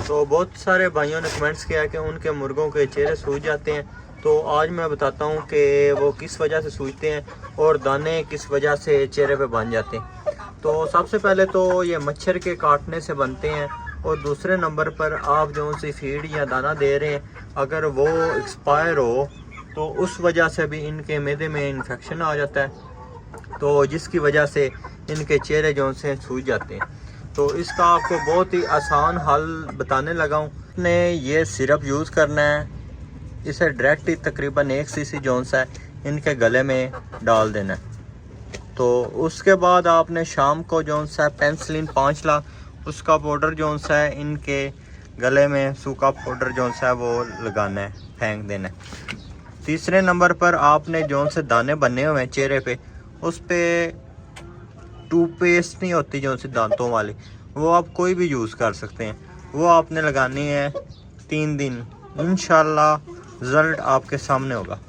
तो बहुत सारे भाइयों ने कमेंट्स किया कि उनके मुर्गों के चेहरे सूज जाते हैं। तो आज मैं बताता हूँ कि वो किस वजह से सूजते हैं और दाने किस वजह से चेहरे पे बन जाते हैं। तो सबसे पहले तो ये मच्छर के काटने से बनते हैं, और दूसरे नंबर पर आप जो सी फीड या दाना दे रहे हैं अगर वो एक्सपायर हो तो उस वजह से भी इनके मैदे में इन्फेक्शन आ जाता है, तो जिसकी वजह से इनके चेहरे जो से सूज जाते हैं। तो इसका आपको बहुत ही आसान हल बताने लगा हूँ। आपने ये सिरप यूज़ करना है, इसे डायरेक्ट ही तकरीबन 1 सीसी जो सा है इनके गले में डाल देना है। तो उसके बाद आपने शाम को जो सा है पेंसिलिन 5 लाख उसका पाउडर जो सा है इनके गले में सूखा पाउडर जो सा है वो लगाना है, फेंक देना है। तीसरे नंबर पर आपने जो से दाने बने हुए हैं चेहरे पे, उस पे टूथपेस्ट नहीं होती जो सी दांतों वाली, वो आप कोई भी यूज़ कर सकते हैं। वो आपने लगानी है 3 दिन, इंशाल्लाह रिज़ल्ट आपके सामने होगा।